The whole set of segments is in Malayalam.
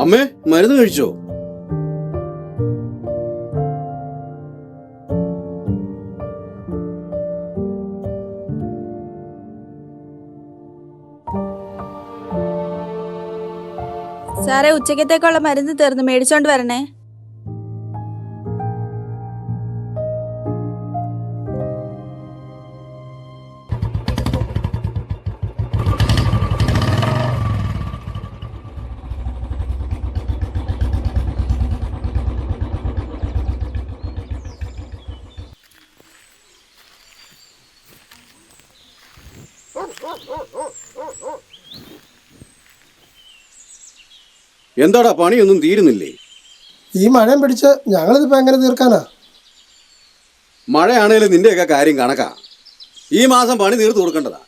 അമ്മേ, മരുന്ന് കഴിച്ചോ? സാറേ, ഉച്ചക്കത്തേക്കുള്ള മരുന്ന് തീർന്നു, മേടിച്ചോണ്ട് വരണേ. എന്താടാ, പണിയൊന്നും തീരുന്നില്ലേ? ഈ മഴയും പിടിച്ച് ഞങ്ങളിതിപ്പോ എങ്ങനെ തീർക്കാനാ? മഴയാണേലും നിന്റെയൊക്കെ കാര്യം കണക്കാ. ഈ മാസം പണി തീർത്തു കൊടുക്കേണ്ടതാ.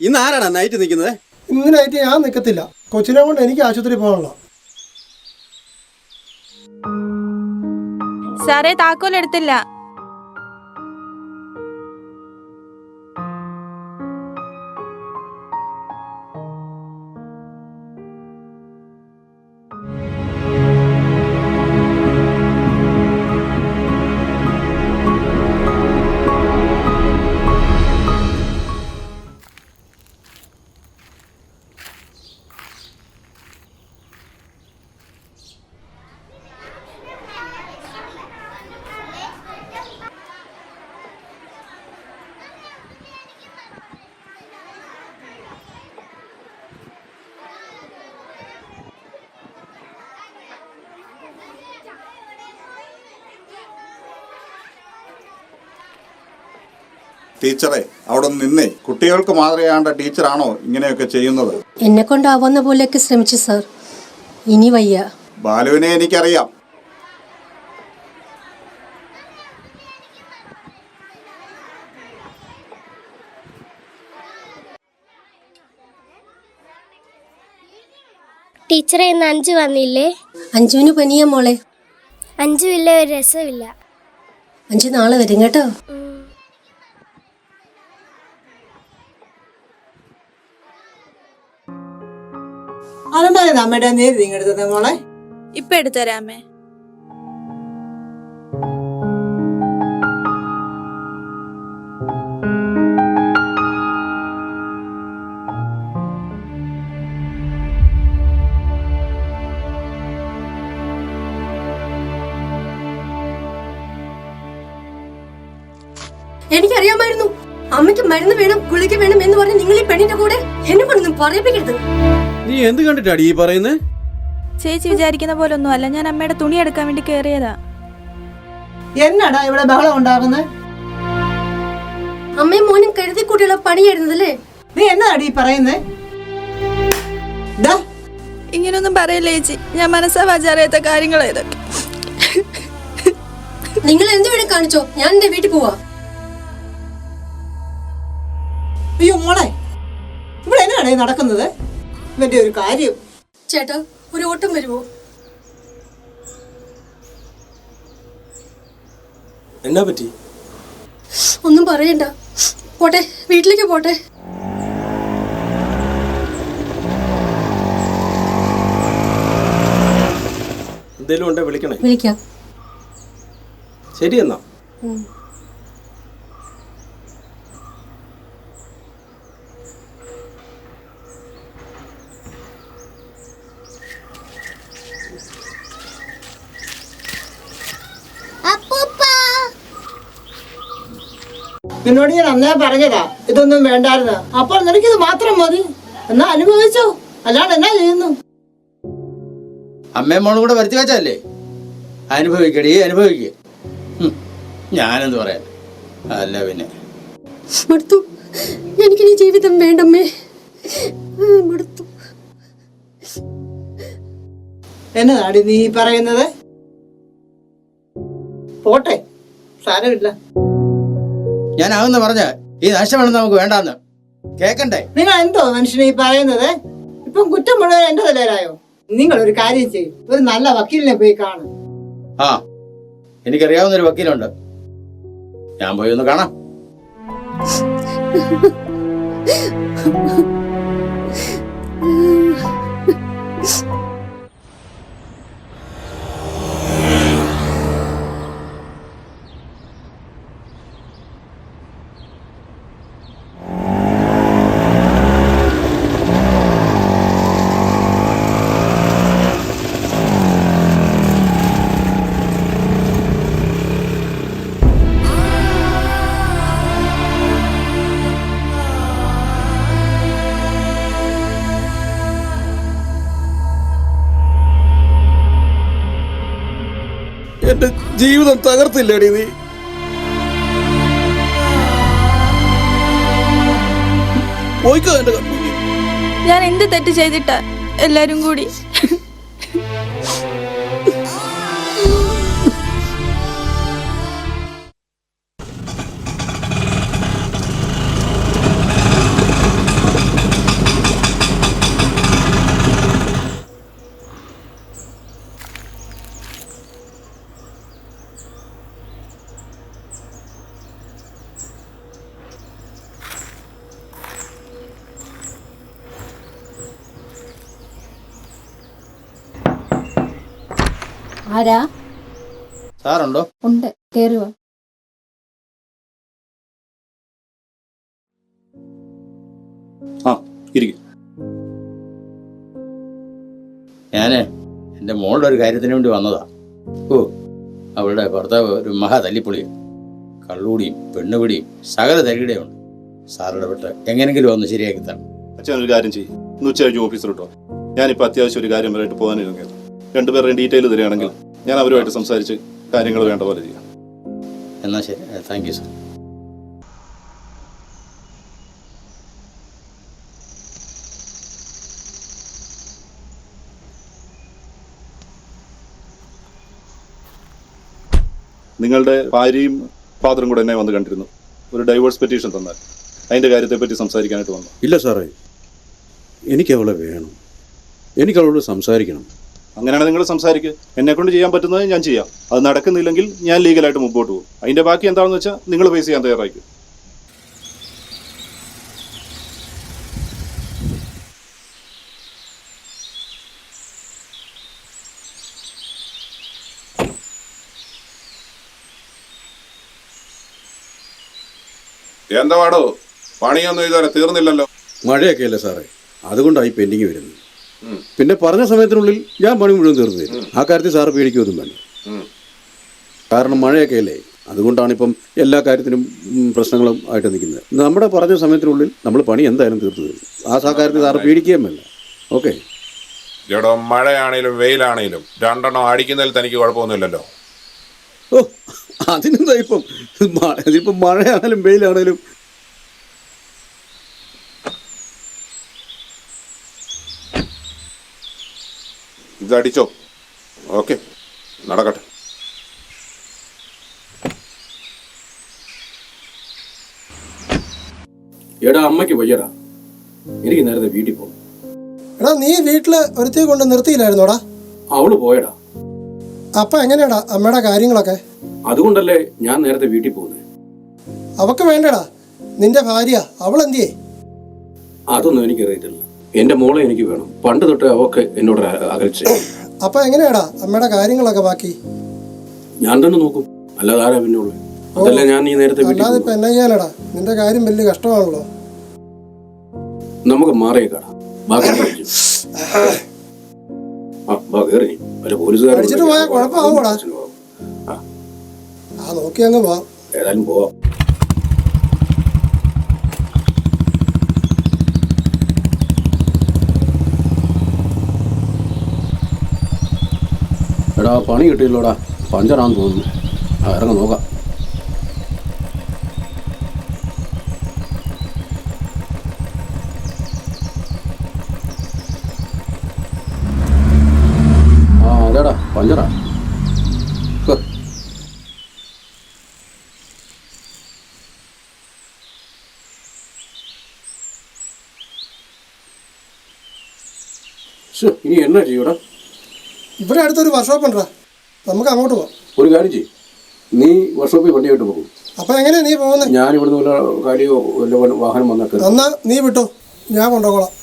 ഇന്ന് ആരാടാ നൈറ്റ് നിൽക്കുന്നത്? ഇങ്ങനായിട്ട് ഞാൻ നിൽക്കത്തില്ല. കൊച്ചിനെ കൊണ്ട് എനിക്ക് ആശുപത്രി പോകാനുള്ള. സാറേ, താക്കോൽ എടുത്തില്ല. ടീച്ചറെ, അവിടെ നിന്നേ. കുട്ടികൾക്ക് മാതൃകയാണ്ട ടീച്ചറാണോ ഇങ്ങനെയൊക്കെ ചെയ്യുന്നത്? എന്നെ കൊണ്ടാവുന്ന പോലെയൊക്കെ ശ്രമിച്ചു സാർ. ഇനി വയ്യ. ബാലുവിനെ എനിക്കറിയാം. ടീച്ചറെ, ഇന്ന് അഞ്ചു വന്നില്ലേ? അഞ്ജുവിന് പനിയാ മോളെ. അഞ്ചു ഇല്ല, ഒരു രസമില്ല. അഞ്ജു നാളെ വരും കേട്ടോ. അതെന്തായാലും അമ്മയുടെ നേര് നിങ്ങടുത്തത് മോളെ. ഇപ്പൊ എടുത്തരാമേ. എനിക്കറിയാമായിരുന്നു അമ്മയ്ക്ക് മരുന്ന് വേണം, ഗുളിക വേണം എന്ന് പറഞ്ഞ് നിങ്ങൾ ഈ പെണ്ണിന്റെ കൂടെ എന്നെ കൊണ്ടൊന്നും പറയിപ്പിക്കരുത്. നീ എന്ത് കണ്ടിട്ടാടി ഈ പറയുന്നത്? ചേച്ചി വിചാരിക്കുന്ന പോലെ ഒന്നും അല്ല. ഞാൻ അമ്മയുടെ തുണി എടുക്കാൻ വേണ്ടി കേറിയതാ. എന്നാടാ ഇവിടെ ബഹളം ഉണ്ടാകുന്നത്? അമ്മയും മോനും കരുതി കൂട്ടിയുള്ള പണിയായിരുന്നതല്ലേ? നീ എന്നാടി ഈ പറയുന്നേ? ഇങ്ങനൊന്നും പറയല്ലേ ചേച്ചി. ഞാൻ മനസ്സാ വാചാറിയാത്ത കാര്യങ്ങളാ ഇതൊക്കെ. നിങ്ങൾ എന്ത് വേണം കാണിച്ചോ, ഞാൻ എന്റെ വീട്ടിൽ പോവാ. അയ്യോ മോളെ, ഇവിടെ എന്നാണ് നടക്കുന്നത്? ഇവന്റെ ഒരു കാര്യം. ചേട്ടാ, ഒരു ഓട്ടം വരുമോ? എന്നാ പറ്റി? ഒന്നും പറയണ്ട, പോട്ടെ, വീട്ടിലേക്ക് പോട്ടെ. എന്തേലും ഉണ്ടേ വിളിക്കണേ. വിളിക്കാം. ശരി എന്നാ. നിന്നോട് ഞാൻ അന്നേ പറഞ്ഞതാ ഇതൊന്നും വേണ്ടായിരുന്നു. അപ്പോൾ നിനക്കിത് മാത്രം മതി. എന്നാ അനുഭവിച്ചോ, അല്ലാണ്ട് എന്നാ ചെയ്യുന്നു? അമ്മയും മോളും കൂടെ വരുത്തി വെച്ചല്ലേ? അനുഭവിക്കടി, അനുഭവിക്കുക. ഞാനെന്ത് പറയാൻ? അല്ല പിന്നെ മടുത്തു. എനിക്കിനി ജീവിതം വേണ്ടമ്മേ, മടുത്തു. എന്നതാടി നീ പറയുന്നത്? പോട്ടെ, സാരമില്ല. ഞാനാകുന്ന പറഞ്ഞ ഈ നഷ്ടമാണ് നമുക്ക് വേണ്ടാന്ന് കേക്കണ്ടേ? നിങ്ങൾ എന്തോ മനുഷ്യനെ ഈ പറയുന്നത്? ഇപ്പം കുറ്റം മുഴുവൻ എന്റെ തലയിലായോ? നിങ്ങൾ ഒരു കാര്യം ചെയ്യും, ഒരു നല്ല വക്കീലിനെ പോയി കാണും. ആ, എനിക്കറിയാവുന്ന ഒരു വക്കീലുണ്ട്, ഞാൻ പോയി ഒന്ന് കാണാം. ജീവിതം തകർത്തില്ലേടി നീ? പോയിക്കോ എന്റെ കൺമുന്നിൽ. ഞാൻ എന്ത് തെറ്റ് ചെയ്തിട്ടാ എല്ലാരും കൂടി? ആരാ? സാറുണ്ടോ? ഉണ്ട്, കേറുക. ആ ഇരിക്കും. ഞാന് എൻ്റെ മോളുടെ ഒരു കാര്യത്തിന് വേണ്ടി വന്നതാ. ഓ, അവളുടെ ഭർത്താവ് ഒരു മഹാ തല്ലിപ്പൊളിയും കള്ളുകൂടിയും പെണ്ണുപിടിയും സകല തരികിടയും ഉണ്ട്. സാറുടെ വിട്ട് എങ്ങനെങ്കിലും ഒന്ന് ശരിയാക്കി തരണം. അച്ഛൻ ഒരു കാര്യം ചെയ്യും, ഇന്ന് ഉച്ച കഴിഞ്ഞ് ഓഫീസിൽ കിട്ടോ. ഞാനിപ്പോൾ അത്യാവശ്യം ഒരു കാര്യം വരായിട്ട് പോകാനിരുന്നു. രണ്ടുപേരുടെയും ഡീറ്റെയിൽ തരികയാണെങ്കിൽ ഞാൻ അവരുമായിട്ട് സംസാരിച്ച് കാര്യങ്ങൾ വേണ്ട പോലെ ചെയ്യാം. എന്നാൽ ശരി, താങ്ക് യു സാർ. നിങ്ങളുടെ ഭാര്യയും ഫാദറും കൂടെ എന്നെ വന്ന് കണ്ടിരുന്നു. ഒരു ഡൈവോഴ്സ് പെറ്റീഷൻ തന്നാൽ അതിൻ്റെ കാര്യത്തെപ്പറ്റി സംസാരിക്കാനായിട്ട് വന്നു. ഇല്ല സാറേ, എനിക്ക് അവളെ വേണം. എനിക്ക് അവളോട് സംസാരിക്കണം. അങ്ങനെയാണെങ്കിൽ നിങ്ങൾ സംസാരിക്കുക. എന്നെക്കൊണ്ട് ചെയ്യാൻ പറ്റുന്നത് ഞാൻ ചെയ്യാം. അത് നടക്കുന്നില്ലെങ്കിൽ ഞാൻ ലീഗലായിട്ട് മുമ്പോട്ട് പോകും. അതിൻ്റെ ബാക്കി എന്താണെന്ന് വെച്ചാൽ നിങ്ങൾ ഫേസ് ചെയ്യാൻ തയ്യാറായിരിക്കും. എന്താ പാടോ, പണിയൊന്നും ഇതുവരെ തീർന്നില്ലല്ലോ? മഴയൊക്കെ അല്ലേ സാറേ, അതുകൊണ്ടായി പെൻഡിങ് വരുന്നത്. പിന്നെ പറഞ്ഞ സമയത്തിനുള്ളിൽ ഞാൻ പണി മുഴുവൻ തീർന്നു തരും. ആ കാര്യത്തിൽ സാറ് പേടിക്കൊന്നും വേണ്ട. കാരണം മഴയൊക്കെ അല്ലേ, അതുകൊണ്ടാണ് ഇപ്പം എല്ലാ കാര്യത്തിനും പ്രശ്നങ്ങളും ആയിട്ട് നിൽക്കുന്നത്. നമ്മുടെ പറഞ്ഞ സമയത്തിനുള്ളിൽ നമ്മൾ പണി എന്തായാലും തീർത്തു തരും. ആ കാര്യത്തിൽ സാറ് പേടിക്കുകയും വേണ്ട. ഓക്കെ? ചേട്ടോ, മഴയാണേലും വെയിലാണേലും രണ്ടെണ്ണം അടിക്കുന്നതിൽ തനിക്ക് കുഴപ്പമൊന്നുമില്ലല്ലോ. ഓ, അതിനെന്താ ഇപ്പം ഇതിപ്പം മഴയാണേലും വെയിലാണേലും. ഇതടിച്ചോ? ഓക്കെ, നടക്കട്ടെ. എടാ, അമ്മയ്ക്ക് വയ്യടാ, എനിക്ക് നേരത്തെ വീട്ടിൽ പോകും. എടാ, നീ വീട്ടില് ഒരുത്തിയെ കൊണ്ട് നിർത്തിയില്ലായിരുന്നോടാ? അവള് പോയടാ. അപ്പൊ എങ്ങനെയാടാ അമ്മയുടെ കാര്യങ്ങളൊക്കെ? അതുകൊണ്ടല്ലേ ഞാൻ നേരത്തെ വീട്ടിൽ പോകുന്നത്. അവക്ക് വേണ്ടടാ, നിന്റെ ഭാര്യ അവൾ എന്തിയേ? അതൊന്നും എനിക്കറിയത്തില്ല. എന്റെ മോളെ എനിക്ക് വേണം. പണ്ട് തൊട്ട് അവക്ക് എന്നോട് അകൽച്ച. അപ്പൊ എങ്ങനെയാടാ അമ്മയുടെ കാര്യങ്ങളൊക്കെ ബാക്കി? ഞാൻ തന്നെ നോക്കും, അല്ലാതെ ആരാ പിന്നുള്ളൂ. അതല്ല ഞാൻ നീ നേരത്തെ വീട്ടിൽ അല്ലാതെ ഇപ്പൊ എന്നാ ചെയ്യാനടാ? നിന്റെ കാര്യം വലിയ കഷ്ടമാണല്ലോ. നമുക്ക് മാറിയേക്കാടാ. അടിച്ചിട്ട് പോയാൽ കുഴപ്പമാവൂടാ. ആ, നോക്കി അങ്ങ് പോവാം. ഏതായാലും പോവാം. എടാ, പണി കിട്ടിയില്ലോടാ. പഞ്ചറാന്ന് തോന്നുന്നു. ഇറങ്ങ നോക്കാം. അതേടാ, പഞ്ചറാ. ഇനി എന്നാ ചെയ്യൂടാ? ഇവിടെ അടുത്തൊരു വർക്ക്ഷോപ്പ് ഉണ്ടാ, നമുക്ക് അങ്ങോട്ട് പോവാം. ഒരു കാര്യം ചെയ്യും, നീ വർക്ക്ഷോപ്പിൽ വണ്ടിയായിട്ട് പോകും. അപ്പൊ എങ്ങനെയാ നീ പോകുന്നത്? ഞാൻ ഇവിടുന്ന് വല്ല കാര്യമോ വല്ല വാഹനം വന്നിട്ട്. എന്നാ നീ വിട്ടോ, ഞാൻ കൊണ്ടുപോകോളാം.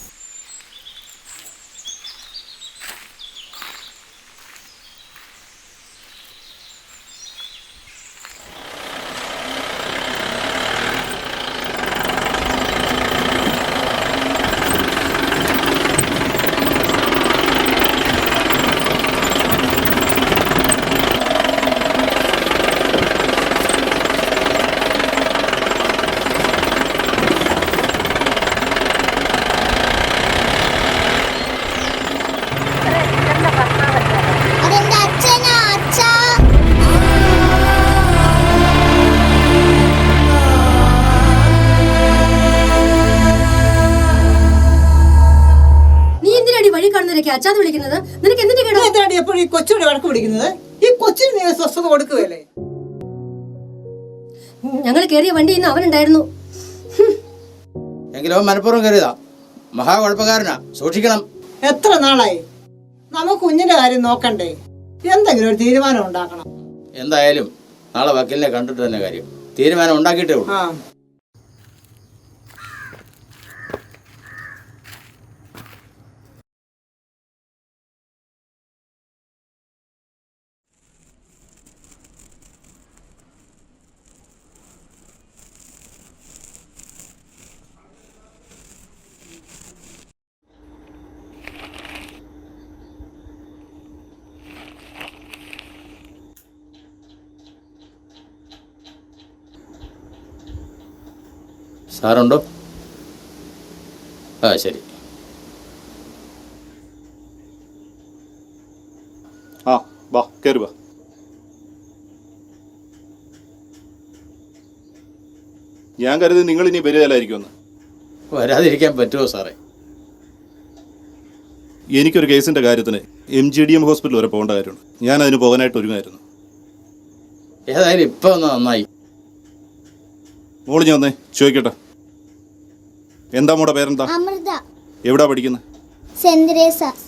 നേരത്തേക്ക് അച്ഛാന്ന് വിളിക്കുന്നത്? നിനക്ക് എന്തിന്റെ കേടാ? എന്തിനാണ് എപ്പോഴും ഈ കൊച്ചിനോട് വഴക്ക് പിടിക്കുന്നത്? ഈ കൊച്ചിന് നീ സ്വസ്ഥത കൊടുക്കുകയല്ലേ? ഞങ്ങൾ കയറിയ വണ്ടി ഇന്ന് അവനുണ്ടായിരുന്നു. എങ്കിലോ മനഃപൂർവ്വം കയറിയതാ. മഹാ കുഴപ്പക്കാരനാ, സൂക്ഷിക്കണം. എത്ര നാളായി? നമുക്ക് കുഞ്ഞിന്റെ കാര്യം നോക്കണ്ടേ? എന്തെങ്കിലും ഒരു തീരുമാനം ഉണ്ടാക്കണം. എന്തായാലും നാളെ വക്കീലിനെ കണ്ടിട്ട് തന്നെ കാര്യം. തീരുമാനം ഉണ്ടാക്കിയിട്ടേ ഉള്ളൂ. ആ സാറുണ്ടോ? ആ ശരി. ആ വാ, കയറി വാ. ഞാൻ കരുതി നിങ്ങൾ ഇനി വരികയില്ലായിരിക്കുമെന്ന്. വരാതിരിക്കാൻ പറ്റുമോ സാറേ? എനിക്കൊരു കേസിന്റെ കാര്യത്തിന് MGDM ഹോസ്പിറ്റൽ വരെ പോകേണ്ട കാര്യമുണ്ട്. ഞാൻ അതിന് പോകാനായിട്ട് ഒരുങ്ങായിരുന്നു. ഏതായാലും ഇപ്പം ഒന്ന് നന്നായി. മോള് ഞാൻ വന്നേ ചോദിക്കട്ടെ, എന്താ മോടെ പേരെന്താ? അമൃത. എവിടാ പഠിക്കുന്നത്? Saint Teresa's.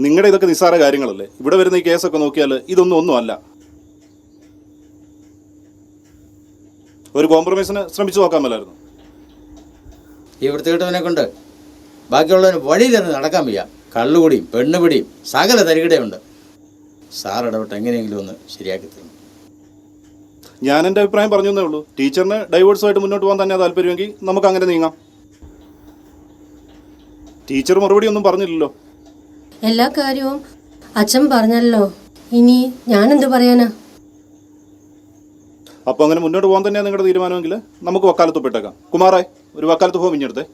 നിങ്ങളുടെ ഇതൊക്കെ നിസ്സാര കാര്യങ്ങളല്ലേ? ഇവിടെ വരുന്ന ഈ കേസൊക്കെ നോക്കിയാൽ ഒന്നും അല്ല. ഒരു കോംപ്രമൈസിന് ശ്രമിച്ചു നോക്കാൻ മേലായിരുന്നു. ഈ വൃത്തികെട്ടവനെ കൊണ്ട് ബാക്കിയുള്ളവന് വഴിയിൽ തന്നെ നടക്കാൻ വയ്യ. കള്ളുകൂടിയും പെണ്ണുപിടിയും സകല തരികിടയുണ്ട്. സാർ ഇടപെട്ട് എങ്ങനെയെങ്കിലും ഒന്ന് ശരിയാക്കി തരും. ഞാൻ എൻ്റെ അഭിപ്രായം പറഞ്ഞു എന്നേ ഉള്ളൂ. ടീച്ചറിന് ഡൈവേഴ്സുമായിട്ട് മുന്നോട്ട് പോകാൻ തന്നെ താല്പര്യമെങ്കിൽ നമുക്ക് അങ്ങനെ നീങ്ങാം. ടീച്ചർ മറുപടി ഒന്നും പറഞ്ഞില്ലല്ലോ. എല്ലാ കാര്യവും അച്ഛൻ പറഞ്ഞല്ലോ, ഇനി ഞാനെന്ത് പറയാനാ? അപ്പോൾ അങ്ങനെ മുന്നോട്ട് പോകാൻ തന്നെയാണ് നിങ്ങളുടെ തീരുമാനമെങ്കിൽ നമുക്ക് വക്കാലത്ത് ഒപ്പിട്ടേക്കാം. കുമാറായി ഒരു വക്കാലത്ത് ഫോം ഇഞ്ഞെടുത്തേ.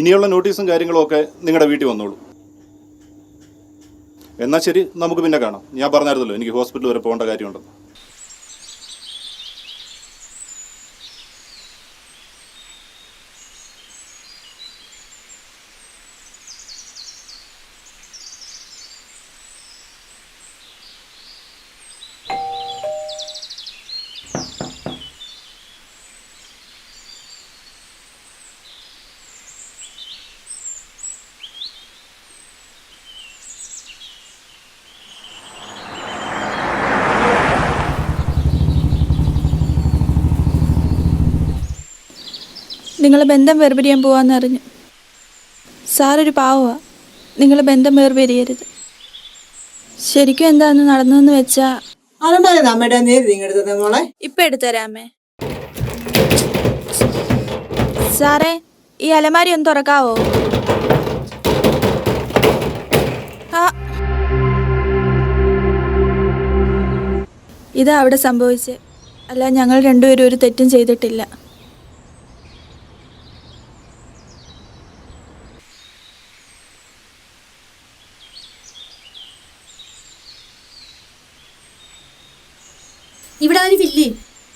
ഇനിയുള്ള നോട്ടീസും കാര്യങ്ങളും ഒക്കെ നിങ്ങളുടെ വീട്ടിൽ വന്നോളൂ. എന്നാൽ ശരി, നമുക്ക് പിന്നെ കാണാം. ഞാൻ പറഞ്ഞായിരുന്നല്ലോ എനിക്ക് ഹോസ്പിറ്റൽ വരെ പോകേണ്ട കാര്യമുണ്ടെന്ന്. നിങ്ങൾ ബന്ധം വേർപിരിയാൻ പോവാന്നറിഞ്ഞു. സാറൊരു പാവമാ. നിങ്ങൾ ബന്ധം വേർപിരിയരുത്. ശരിക്കും എന്താന്ന് നടന്നതെന്ന് വെച്ചാ അലമാരി അമ്മയുടെ നേരി നിങ്ങെടുത്തത് മോളെ. ഇപ്പൊ എടുത്തരാമേ. സാറേ, ഈ അലമാരി ഒന്ന് തുറക്കാവോ? ഇതാ അവിടെ സംഭവിച്ചേ. അല്ല, ഞങ്ങൾ രണ്ടുപേരും ഒരു തെറ്റും ചെയ്തിട്ടില്ല. ഇവിടെ ആരും ഇല്ലേ?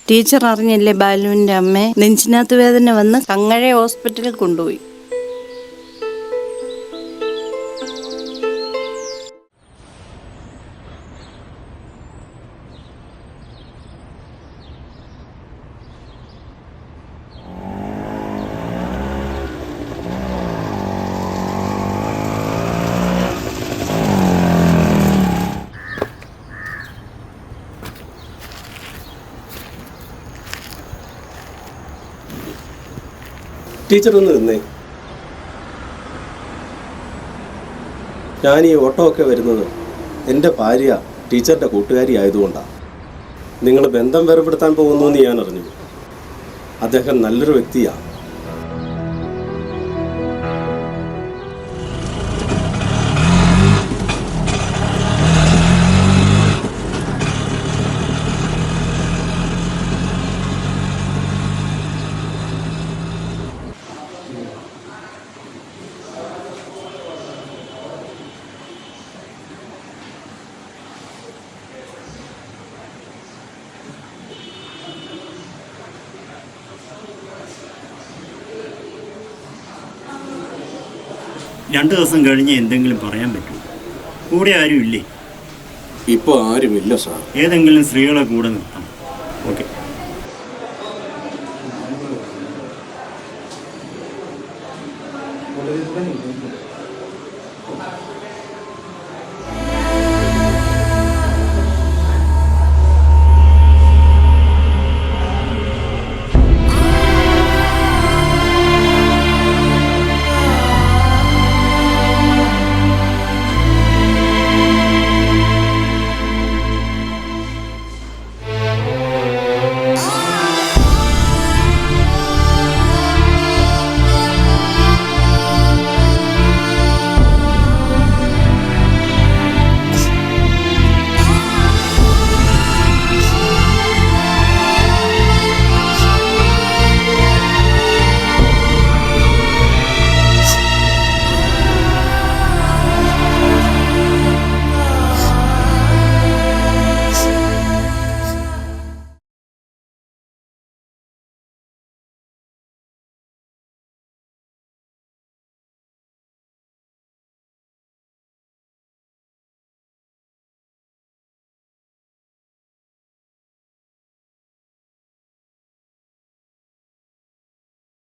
ടീച്ചർ അറിഞ്ഞില്ലേ ബാലുവിന്റെ അമ്മയെ നെഞ്ചിനകത്ത് വേദന വന്ന് കങ്ങഴ ഹോസ്പിറ്റലിൽ കൊണ്ടുപോയി. ടീച്ചർ ഒന്ന് നിന്നേ. ഞാൻ ഈ ഓട്ടോ ഒക്കെ വരുന്നത് എൻ്റെ ഭാര്യ ടീച്ചറിൻ്റെ കൂട്ടുകാരി ആയതുകൊണ്ടാണ്. നിങ്ങൾ ബന്ധം വേർപെടുത്താൻ പോകുന്നു എന്ന് ഞാൻ അറിഞ്ഞു. അദ്ദേഹം നല്ലൊരു വ്യക്തിയാണ്. 2 ദിവസം കഴിഞ്ഞ് എന്തെങ്കിലും പറയാൻ പറ്റൂ. കൂടെ ആരും ഇല്ലേ? ഇപ്പൊ ആരുമില്ല സാർ. ഏതെങ്കിലും സ്ത്രീകളെ കൂടെ നിർത്താം. ഓക്കെ.